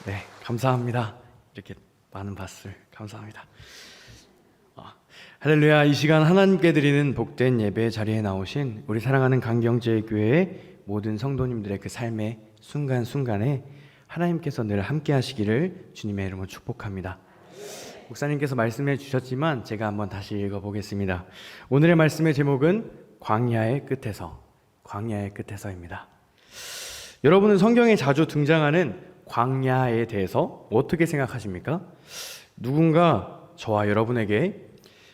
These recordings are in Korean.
네, 감사합니다. 이렇게 많은 박수를 감사합니다. 할렐루야. 이 시간 하나님께 드리는 복된 예배 자리에 나오신 우리 사랑하는 강경제교회의 모든 성도님들의 그 삶의 순간순간에 하나님께서 늘 함께 하시기를 주님의 이름으로 축복합니다. 목사님께서 말씀해 주셨지만 제가 한번 다시 읽어보겠습니다. 오늘의 말씀의 제목은 광야의 끝에서입니다. 여러분은 성경에 자주 등장하는 광야에 대해서 어떻게 생각하십니까? 누군가 저와 여러분에게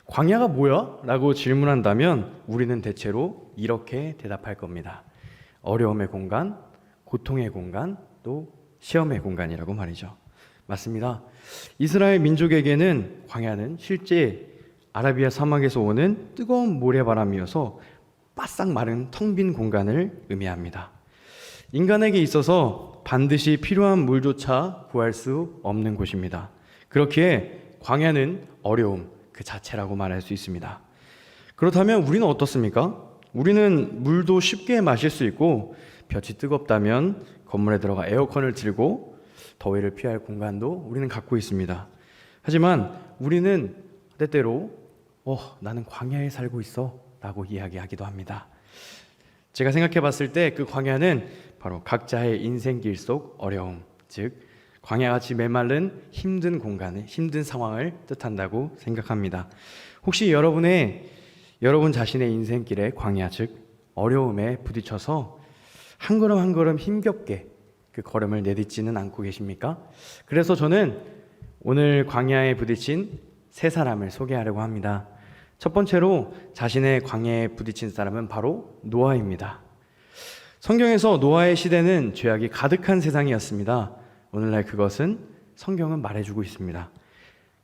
광야가 뭐야? 라고 질문한다면 우리는 대체로 이렇게 대답할 겁니다. 어려움의 공간, 고통의 공간, 또 시험의 공간이라고 말이죠. 맞습니다. 이스라엘 민족에게는 광야는 실제 아라비아 사막에서 오는 뜨거운 모래바람이어서 바싹 마른 텅 빈 공간을 의미합니다. 인간에게 있어서 반드시 필요한 물조차 구할 수 없는 곳입니다. 그렇기에 광야는 어려움 그 자체라고 말할 수 있습니다. 그렇다면 우리는 어떻습니까? 우리는 물도 쉽게 마실 수 있고 볕이 뜨겁다면 건물에 들어가 에어컨을 틀고 더위를 피할 공간도 우리는 갖고 있습니다. 하지만 우리는 때때로 나는 광야에 살고 있어 라고 이야기하기도 합니다. 제가 생각해 봤을 때 그 광야는 바로 각자의 인생길 속 어려움, 즉 광야같이 메마른 힘든 공간을, 힘든 상황을 뜻한다고 생각합니다. 혹시 여러분 자신의 인생길의 광야, 즉 어려움에 부딪혀서 한 걸음 한 걸음 힘겹게 그 걸음을 내딛지는 않고 계십니까? 그래서 저는 오늘 광야에 부딪힌 세 사람을 소개하려고 합니다. 첫 번째로 자신의 광야에 부딪힌 사람은 바로 노아입니다. 성경에서 노아의 시대는 죄악이 가득한 세상이었습니다. 오늘날 그것은 성경은 말해주고 있습니다.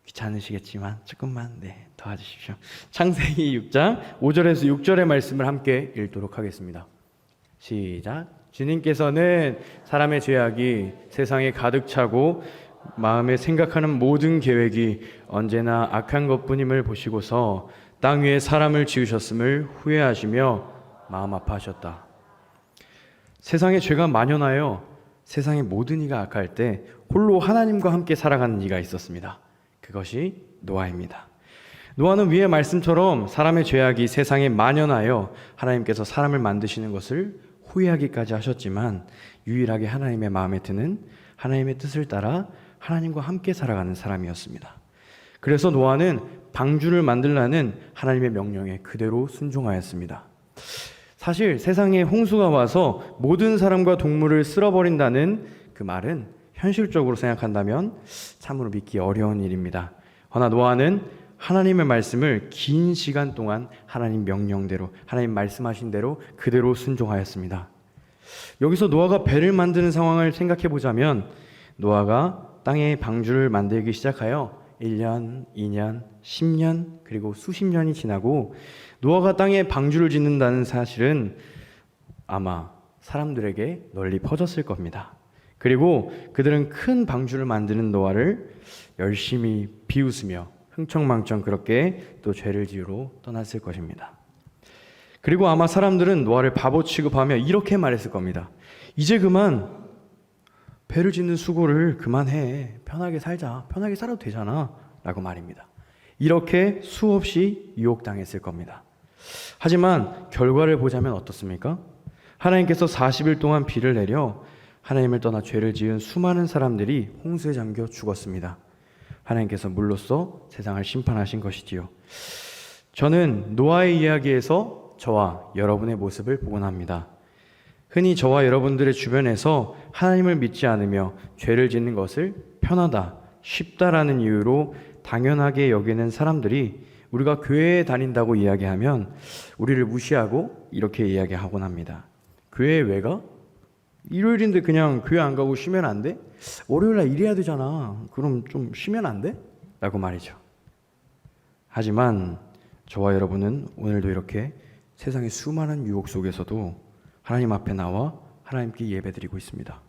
귀찮으시겠지만 조금만 도와주십시오. 창세기 6장 5절에서 6절의 말씀을 함께 읽도록 하겠습니다. 시작. 주님께서는 사람의 죄악이 세상에 가득 차고 마음에 생각하는 모든 계획이 언제나 악한 것뿐임을 보시고서 땅 위에 사람을 지으셨음을 후회하시며 마음 아파하셨다. 세상에 죄가 만연하여 세상의 모든 이가 악할 때 홀로 하나님과 함께 살아가는 이가 있었습니다. 그것이 노아입니다. 노아는 위의 말씀처럼 사람의 죄악이 세상에 만연하여 하나님께서 사람을 만드시는 것을 후회하기까지 하셨지만 유일하게 하나님의 마음에 드는 하나님의 뜻을 따라 하나님과 함께 살아가는 사람이었습니다. 그래서 노아는 방주를 만들라는 하나님의 명령에 그대로 순종하였습니다. 사실 세상에 홍수가 와서 모든 사람과 동물을 쓸어버린다는 그 말은 현실적으로 생각한다면 참으로 믿기 어려운 일입니다. 허나 노아는 하나님의 말씀을 긴 시간 동안 하나님 명령대로, 하나님 말씀하신 대로 그대로 순종하였습니다. 여기서 노아가 배를 만드는 상황을 생각해 보자면 노아가 땅에 방주를 만들기 시작하여 1년, 2년, 10년 그리고 수십 년이 지나고 노아가 땅에 방주를 짓는다는 사실은 아마 사람들에게 널리 퍼졌을 겁니다. 그리고 그들은 큰 방주를 만드는 노아를 열심히 비웃으며 흥청망청 그렇게 또 죄를 지으러 떠났을 것입니다. 그리고 아마 사람들은 노아를 바보 취급하며 이렇게 말했을 겁니다. 이제 그만 배를 짓는 수고를 그만해. 편하게 살자. 편하게 살아도 되잖아. 라고 말입니다. 이렇게 수없이 유혹당했을 겁니다. 하지만 결과를 보자면 어떻습니까? 하나님께서 40일 동안 비를 내려 하나님을 떠나 죄를 지은 수많은 사람들이 홍수에 잠겨 죽었습니다. 하나님께서 물로써 세상을 심판하신 것이지요. 저는 노아의 이야기에서 저와 여러분의 모습을 보곤 합니다. 흔히 저와 여러분들의 주변에서 하나님을 믿지 않으며 죄를 짓는 것을 편하다, 쉽다라는 이유로 당연하게 여기는 사람들이 우리가 교회에 다닌다고 이야기하면 우리를 무시하고 이렇게 이야기하곤 합니다. 교회에 왜 가? 일요일인데 그냥 교회 안 가고 쉬면 안 돼? 월요일날 일해야 되잖아. 그럼 좀 쉬면 안 돼? 라고 말이죠. 하지만 저와 여러분은 오늘도 이렇게 세상의 수많은 유혹 속에서도 하나님 앞에 나와 하나님께 예배드리고 있습니다.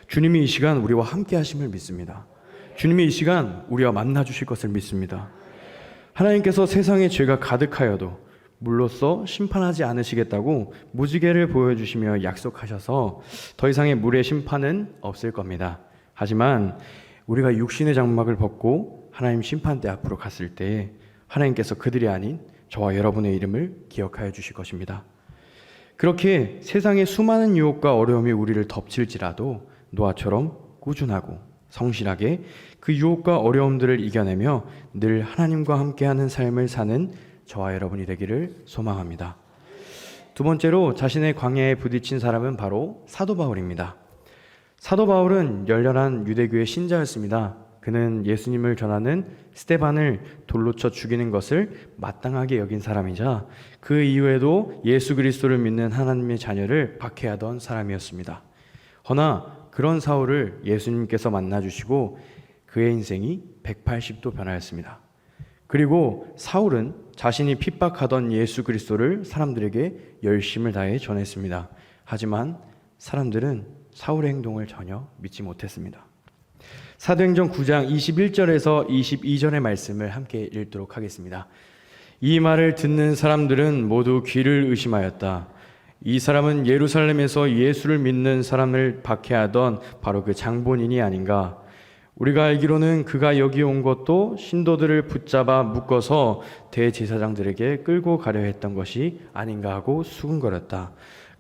주님이 이 시간 우리와 함께 하심을 믿습니다. 주님이 이 시간 우리와 만나 주실 것을 믿습니다. 하나님께서 세상에 죄가 가득하여도 물로써 심판하지 않으시겠다고 무지개를 보여주시며 약속하셔서 더 이상의 물의 심판은 없을 겁니다. 하지만 우리가 육신의 장막을 벗고 하나님 심판대 앞으로 갔을 때 하나님께서 그들이 아닌 저와 여러분의 이름을 기억하여 주실 것입니다. 그렇게 세상의 수많은 유혹과 어려움이 우리를 덮칠지라도 노아처럼 꾸준하고 성실하게 그 유혹과 어려움들을 이겨내며 늘 하나님과 함께하는 삶을 사는 저와 여러분이 되기를 소망합니다. 두 번째로 자신의 광야에 부딪힌 사람은 바로 사도 바울입니다. 사도 바울은 열렬한 유대교의 신자였습니다. 그는 예수님을 전하는 스데반을 돌로 쳐 죽이는 것을 마땅하게 여긴 사람이자 그 이후에도 예수 그리스도를 믿는 하나님의 자녀를 박해하던 사람이었습니다. 허나 그런 사울을 예수님께서 만나주시고 그의 인생이 180도 변하였습니다. 그리고 사울은 자신이 핍박하던 예수 그리스도를 사람들에게 열심을 다해 전했습니다. 하지만 사람들은 사울의 행동을 전혀 믿지 못했습니다. 사도행전 9장 21절에서 22절의 말씀을 함께 읽도록 하겠습니다. 이 말을 듣는 사람들은 모두 귀를 의심하였다. 이 사람은 예루살렘에서 예수를 믿는 사람을 박해하던 바로 그 장본인이 아닌가? 우리가 알기로는 그가 여기 온 것도 신도들을 붙잡아 묶어서 대제사장들에게 끌고 가려 했던 것이 아닌가 하고 수군거렸다.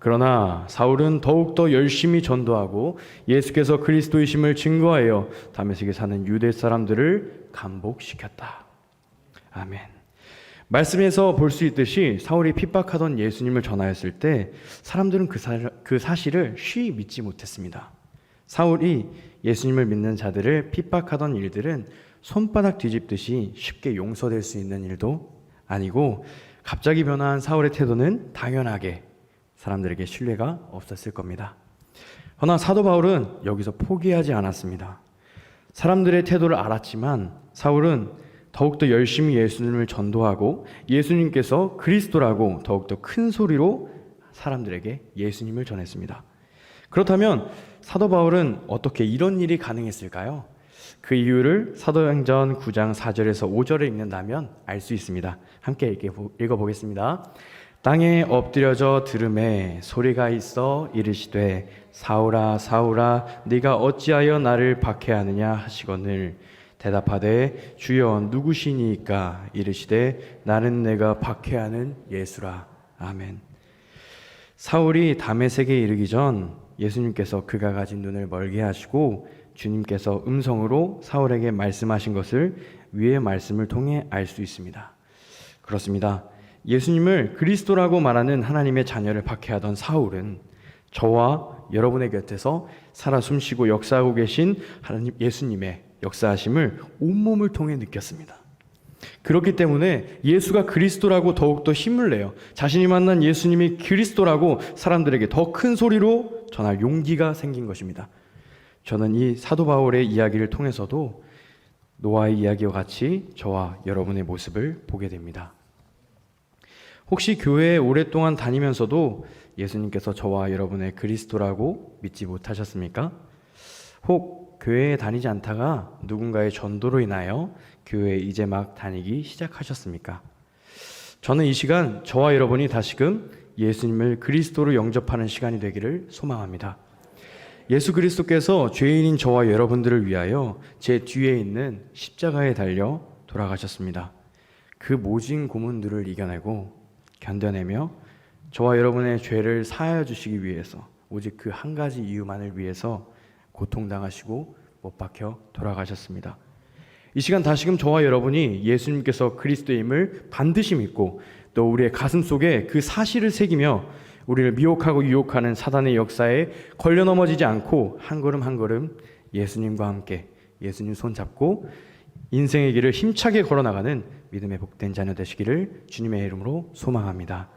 그러나 사울은 더욱더 열심히 전도하고 예수께서 그리스도이심을 증거하여 다메섹에 사는 유대 사람들을 감복시켰다. 아멘. 말씀에서 볼 수 있듯이 사울이 핍박하던 예수님을 전하였을 때 사람들은 그 사실을 쉬이 믿지 못했습니다. 사울이 예수님을 믿는 자들을 핍박하던 일들은 손바닥 뒤집듯이 쉽게 용서될 수 있는 일도 아니고 갑자기 변화한 사울의 태도는 당연하게 사람들에게 신뢰가 없었을 겁니다. 그러나 사도 바울은 여기서 포기하지 않았습니다. 사람들의 태도를 알았지만 사울은 더욱더 열심히 예수님을 전도하고 예수님께서 그리스도라고 더욱더 큰 소리로 사람들에게 예수님을 전했습니다. 그렇다면 사도 바울은 어떻게 이런 일이 가능했을까요? 그 이유를 사도행전 9장 4절에서 5절을 읽는다면 알 수 있습니다. 함께 읽어보겠습니다. 땅에 엎드려져 들음에 소리가 있어 이르시되 사울아 사울아 네가 어찌하여 나를 박해하느냐 하시거늘 대답하되 주여 누구시니까 이르시되 나는 내가 박해하는 예수라. 아멘. 사울이 다메섹에 이르기 전 예수님께서 그가 가진 눈을 멀게 하시고 주님께서 음성으로 사울에게 말씀하신 것을 위의 말씀을 통해 알 수 있습니다. 그렇습니다. 예수님을 그리스도라고 말하는 하나님의 자녀를 박해하던 사울은 저와 여러분의 곁에서 살아 숨쉬고 역사하고 계신 하나님 예수님의 역사하심을 온몸을 통해 느꼈습니다. 그렇기 때문에 예수가 그리스도라고 더욱더 힘을 내요. 자신이 만난 예수님이 그리스도라고 사람들에게 더 큰 소리로 전할 용기가 생긴 것입니다. 저는 이 사도 바울의 이야기를 통해서도 노아의 이야기와 같이 저와 여러분의 모습을 보게 됩니다. 혹시 교회에 오랫동안 다니면서도 예수님께서 저와 여러분의 그리스도라고 믿지 못하셨습니까? 혹 교회에 다니지 않다가 누군가의 전도로 인하여 교회에 이제 막 다니기 시작하셨습니까? 저는 이 시간 저와 여러분이 다시금 예수님을 그리스도로 영접하는 시간이 되기를 소망합니다. 예수 그리스도께서 죄인인 저와 여러분들을 위하여 제 뒤에 있는 십자가에 달려 돌아가셨습니다. 그 모진 고문들을 이겨내고 견뎌내며 저와 여러분의 죄를 사하여 주시기 위해서 오직 그 한 가지 이유만을 위해서 고통당하시고 못 박혀 돌아가셨습니다. 이 시간 다시금 저와 여러분이 예수님께서 그리스도임을 반드시 믿고 또 우리의 가슴 속에 그 사실을 새기며 우리를 미혹하고 유혹하는 사단의 역사에 걸려 넘어지지 않고 한 걸음 한 걸음 예수님과 함께 예수님 손잡고 인생의 길을 힘차게 걸어나가는 믿음의 복된 자녀 되시기를 주님의 이름으로 소망합니다.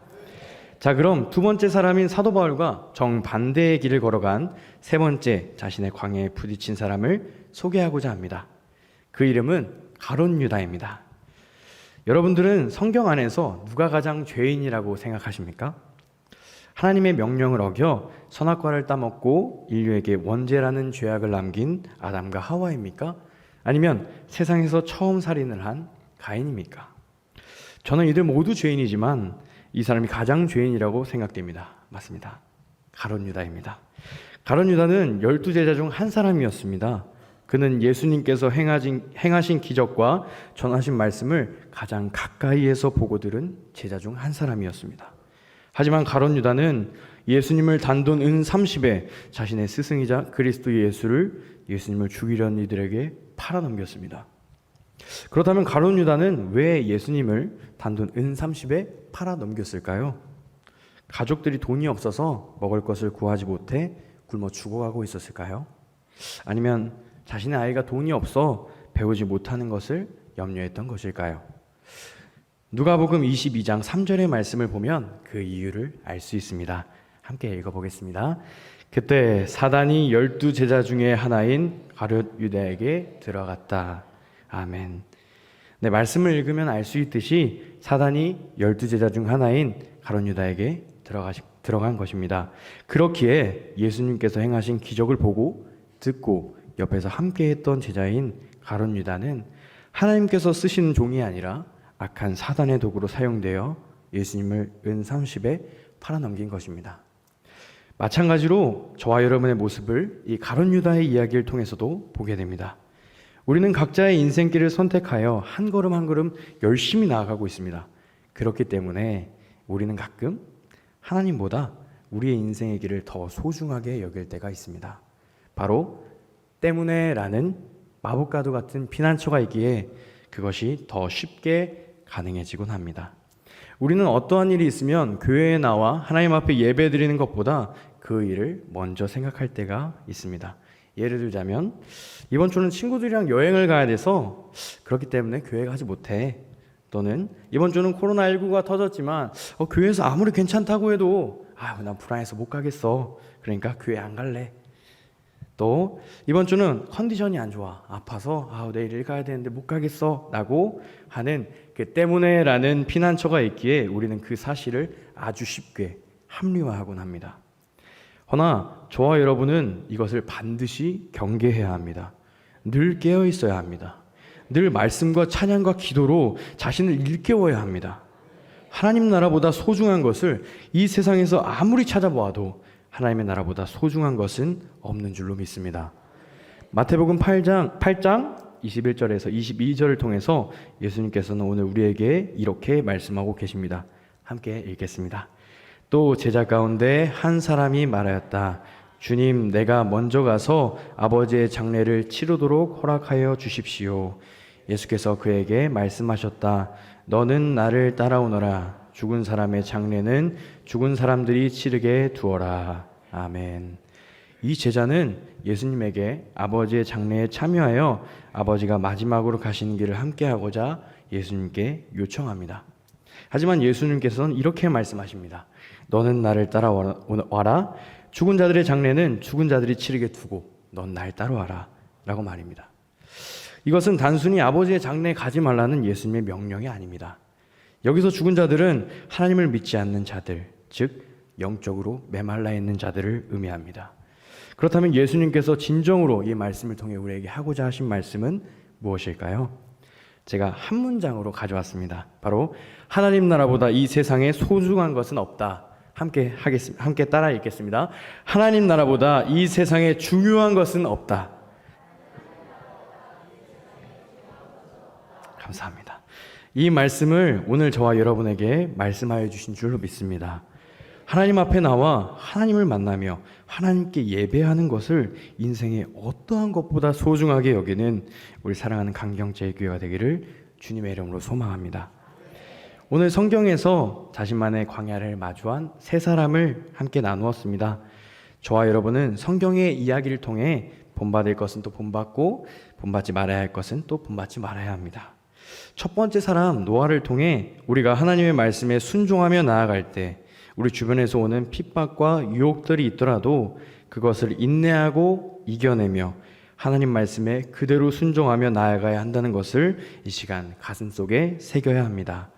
자, 그럼 두 번째 사람인 사도 바울과 정반대의 길을 걸어간 세 번째 자신의 광야에 부딪힌 사람을 소개하고자 합니다. 그 이름은 가룟 유다입니다. 여러분들은 성경 안에서 누가 가장 죄인이라고 생각하십니까? 하나님의 명령을 어겨 선악과를 따먹고 인류에게 원죄라는 죄악을 남긴 아담과 하와입니까? 아니면 세상에서 처음 살인을 한 가인입니까? 저는 이들 모두 죄인이지만 이 사람이 가장 죄인이라고 생각됩니다. 맞습니다. 가룟 유다입니다. 가룟 유다는 12제자 중 한 사람이었습니다. 그는 예수님께서 행하신 기적과 전하신 말씀을 가장 가까이에서 보고 들은 제자 중 한 사람이었습니다. 하지만 가룟 유다는 예수님을 단돈 은 30에 자신의 스승이자 그리스도 예수님을 죽이려는 이들에게 팔아넘겼습니다. 그렇다면 가룟 유다는 왜 예수님을 단돈 은 30에 팔아넘겼을까요? 가족들이 돈이 없어서 먹을 것을 구하지 못해 굶어 죽어가고 있었을까요? 아니면 자신의 아이가 돈이 없어 배우지 못하는 것을 염려했던 것일까요? 누가복음 22장 3절의 말씀을 보면 그 이유를 알 수 있습니다. 함께 읽어보겠습니다. 그때 사단이 12 제자 중에 하나인 가룟 유다에게 들어갔다. 아멘. 네, 말씀을 읽으면 알 수 있듯이 사단이 12 제자 중 하나인 가룟 유다에게 들어간 것입니다. 그렇기에 예수님께서 행하신 기적을 보고 듣고 옆에서 함께했던 제자인 가룟 유다는 하나님께서 쓰시는 종이 아니라 악한 사단의 도구로 사용되어 예수님을 은 30에 팔아넘긴 것입니다. 마찬가지로 저와 여러분의 모습을 이 가룟 유다의 이야기를 통해서도 보게 됩니다. 우리는 각자의 인생길을 선택하여 한 걸음 한 걸음 열심히 나아가고 있습니다. 그렇기 때문에 우리는 가끔 하나님보다 우리의 인생의 길을 더 소중하게 여길 때가 있습니다. 바로 때문에라는 마법과도 같은 피난처가 있기에 그것이 더 쉽게 가능해지곤 합니다. 우리는 어떠한 일이 있으면 교회에 나와 하나님 앞에 예배 드리는 것보다 그 일을 먼저 생각할 때가 있습니다. 예를 들자면 이번 주는 친구들이랑 여행을 가야 돼서 그렇기 때문에 교회 가지 못해. 또는 이번 주는 코로나19가 터졌지만 교회에서 아무리 괜찮다고 해도 난 불안해서 못 가겠어. 그러니까 교회 안 갈래. 또 이번 주는 컨디션이 안 좋아. 아파서 내일 일 가야 되는데 못 가겠어 라고 하는 그 때문에라는 피난처가 있기에 우리는 그 사실을 아주 쉽게 합리화하곤 합니다. 허나 저와 여러분은 이것을 반드시 경계해야 합니다. 늘 깨어 있어야 합니다. 늘 말씀과 찬양과 기도로 자신을 일깨워야 합니다. 하나님 나라보다 소중한 것을 이 세상에서 아무리 찾아보아도 하나님의 나라보다 소중한 것은 없는 줄로 믿습니다. 마태복음 8장 21절에서 22절을 통해서 예수님께서는 오늘 우리에게 이렇게 말씀하고 계십니다. 함께 읽겠습니다. 또 제자 가운데 한 사람이 말하였다. 주님, 내가 먼저 가서 아버지의 장례를 치르도록 허락하여 주십시오. 예수께서 그에게 말씀하셨다. 너는 나를 따라오너라. 죽은 사람의 장례는 죽은 사람들이 치르게 두어라. 아멘. 이 제자는 예수님에게 아버지의 장례에 참여하여 아버지가 마지막으로 가시는 길을 함께하고자 예수님께 요청합니다. 하지만 예수님께서는 이렇게 말씀하십니다. 너는 나를 따라와라. 죽은 자들의 장례는 죽은 자들이 치르게 두고 넌 날 따라와라 라고 말입니다. 이것은 단순히 아버지의 장례에 가지 말라는 예수님의 명령이 아닙니다. 여기서 죽은 자들은 하나님을 믿지 않는 자들, 즉 영적으로 메말라 있는 자들을 의미합니다. 그렇다면 예수님께서 진정으로 이 말씀을 통해 우리에게 하고자 하신 말씀은 무엇일까요? 제가 한 문장으로 가져왔습니다. 바로 하나님 나라보다 이 세상에 소중한 것은 없다. 함께 따라 읽겠습니다. 하나님 나라보다 이 세상에 중요한 것은 없다. 감사합니다. 이 말씀을 오늘 저와 여러분에게 말씀하여 주신 줄로 믿습니다. 하나님 앞에 나와 하나님을 만나며 하나님께 예배하는 것을 인생의 어떠한 것보다 소중하게 여기는 우리 사랑하는 강경제일 교회가 되기를 주님의 이름으로 소망합니다. 오늘 성경에서 자신만의 광야를 마주한 세 사람을 함께 나누었습니다. 저와 여러분은 성경의 이야기를 통해 본받을 것은 또 본받고 본받지 말아야 할 것은 또 본받지 말아야 합니다. 첫 번째 사람 노아를 통해 우리가 하나님의 말씀에 순종하며 나아갈 때 우리 주변에서 오는 핍박과 유혹들이 있더라도 그것을 인내하고 이겨내며 하나님 말씀에 그대로 순종하며 나아가야 한다는 것을 이 시간 가슴속에 새겨야 합니다.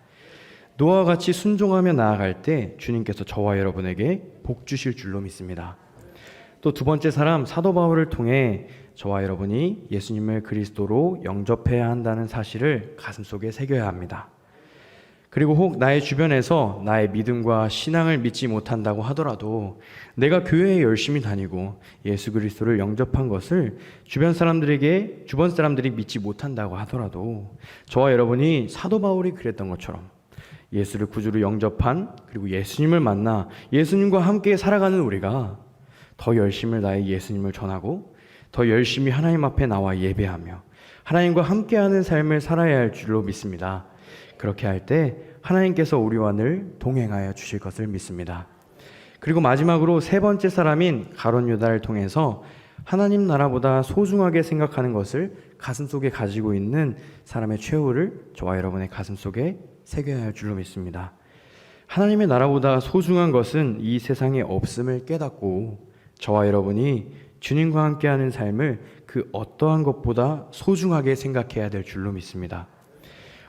노아와 같이 순종하며 나아갈 때 주님께서 저와 여러분에게 복 주실 줄로 믿습니다. 또 두 번째 사람 사도 바울을 통해 저와 여러분이 예수님을 그리스도로 영접해야 한다는 사실을 가슴속에 새겨야 합니다. 그리고 혹 나의 주변에서 나의 믿음과 신앙을 믿지 못한다고 하더라도 내가 교회에 열심히 다니고 예수 그리스도를 영접한 것을 주변 사람들이 믿지 못한다고 하더라도 저와 여러분이 사도 바울이 그랬던 것처럼 예수를 구주로 영접한 그리고 예수님을 만나 예수님과 함께 살아가는 우리가 더 열심히 나의 예수님을 전하고 더 열심히 하나님 앞에 나와 예배하며 하나님과 함께하는 삶을 살아야 할 줄로 믿습니다. 그렇게 할 때 하나님께서 우리와 늘 동행하여 주실 것을 믿습니다. 그리고 마지막으로 세 번째 사람인 가룟 유다를 통해서 하나님 나라보다 소중하게 생각하는 것을 가슴속에 가지고 있는 사람의 최후를 저와 여러분의 가슴속에 새겨야 할 줄로 믿습니다. 하나님의 나라보다 소중한 것은 이 세상에 없음을 깨닫고 저와 여러분이 주님과 함께하는 삶을 그 어떠한 것보다 소중하게 생각해야 될 줄로 믿습니다.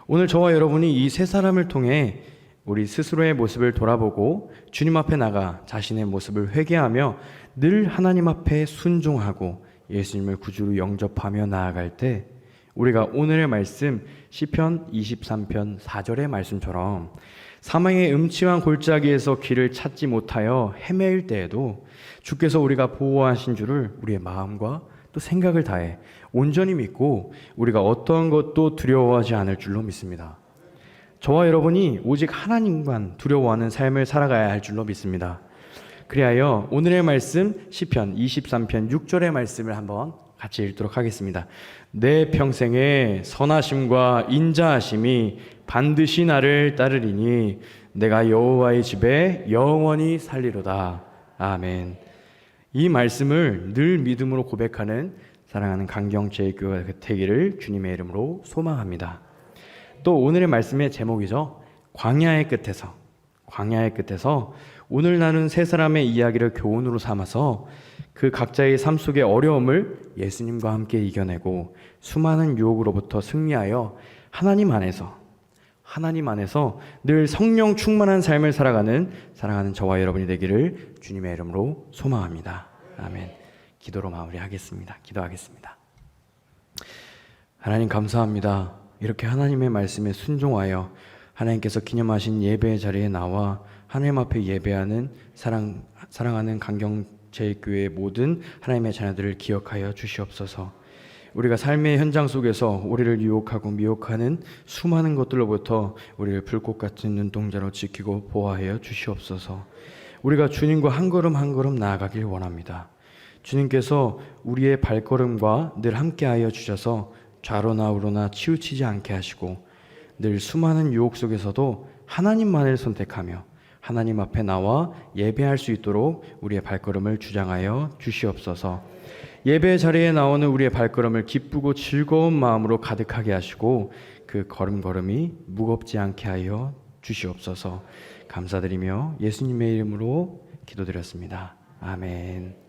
오늘 저와 여러분이 이 세 사람을 통해 우리 스스로의 모습을 돌아보고 주님 앞에 나가 자신의 모습을 회개하며 늘 하나님 앞에 순종하고 예수님을 구주로 영접하며 나아갈 때 우리가 오늘의 말씀 시편 23편 4절의 말씀처럼 사망의 음침한 골짜기에서 길을 찾지 못하여 헤매일 때에도 주께서 우리가 보호하신 줄을 우리의 마음과 또 생각을 다해 온전히 믿고 우리가 어떠한 것도 두려워하지 않을 줄로 믿습니다. 저와 여러분이 오직 하나님만 두려워하는 삶을 살아가야 할 줄로 믿습니다. 그리하여 오늘의 말씀 시편 23편 6절의 말씀을 한번 같이 읽도록 하겠습니다. 내 평생에 선하심과 인자하심이 반드시 나를 따르리니 내가 여호와의 집에 영원히 살리로다. 아멘. 이 말씀을 늘 믿음으로 고백하는 사랑하는 강경제일교회가 되기를 주님의 이름으로 소망합니다. 또 오늘의 말씀의 제목이죠. 광야의 끝에서 오늘 나눈 세 사람의 이야기를 교훈으로 삼아서 그 각자의 삶 속의 어려움을 예수님과 함께 이겨내고 수많은 유혹으로부터 승리하여 하나님 안에서 늘 성령 충만한 삶을 살아가는 사랑하는 저와 여러분이 되기를 주님의 이름으로 소망합니다. 아멘. 기도로 마무리하겠습니다. 기도하겠습니다. 하나님 감사합니다. 이렇게 하나님의 말씀에 순종하여 하나님께서 기념하신 예배의 자리에 나와 하나님 앞에 예배하는 사랑하는 강경제일교회의 모든 하나님의 자녀들을 기억하여 주시옵소서. 우리가 삶의 현장 속에서 우리를 유혹하고 미혹하는 수많은 것들로부터 우리를 불꽃 같은 눈동자로 지키고 보호하여 주시옵소서. 우리가 주님과 한 걸음 한 걸음 나아가길 원합니다. 주님께서 우리의 발걸음과 늘 함께하여 주셔서 좌로나 우로나 치우치지 않게 하시고 늘 수많은 유혹 속에서도 하나님만을 선택하며 하나님 앞에 나와 예배할 수 있도록 우리의 발걸음을 주장하여 주시옵소서. 예배 자리에 나오는 우리의 발걸음을 기쁘고 즐거운 마음으로 가득하게 하시고 그 걸음걸음이 무겁지 않게 하여 주시옵소서. 감사드리며 예수님의 이름으로 기도드렸습니다. 아멘.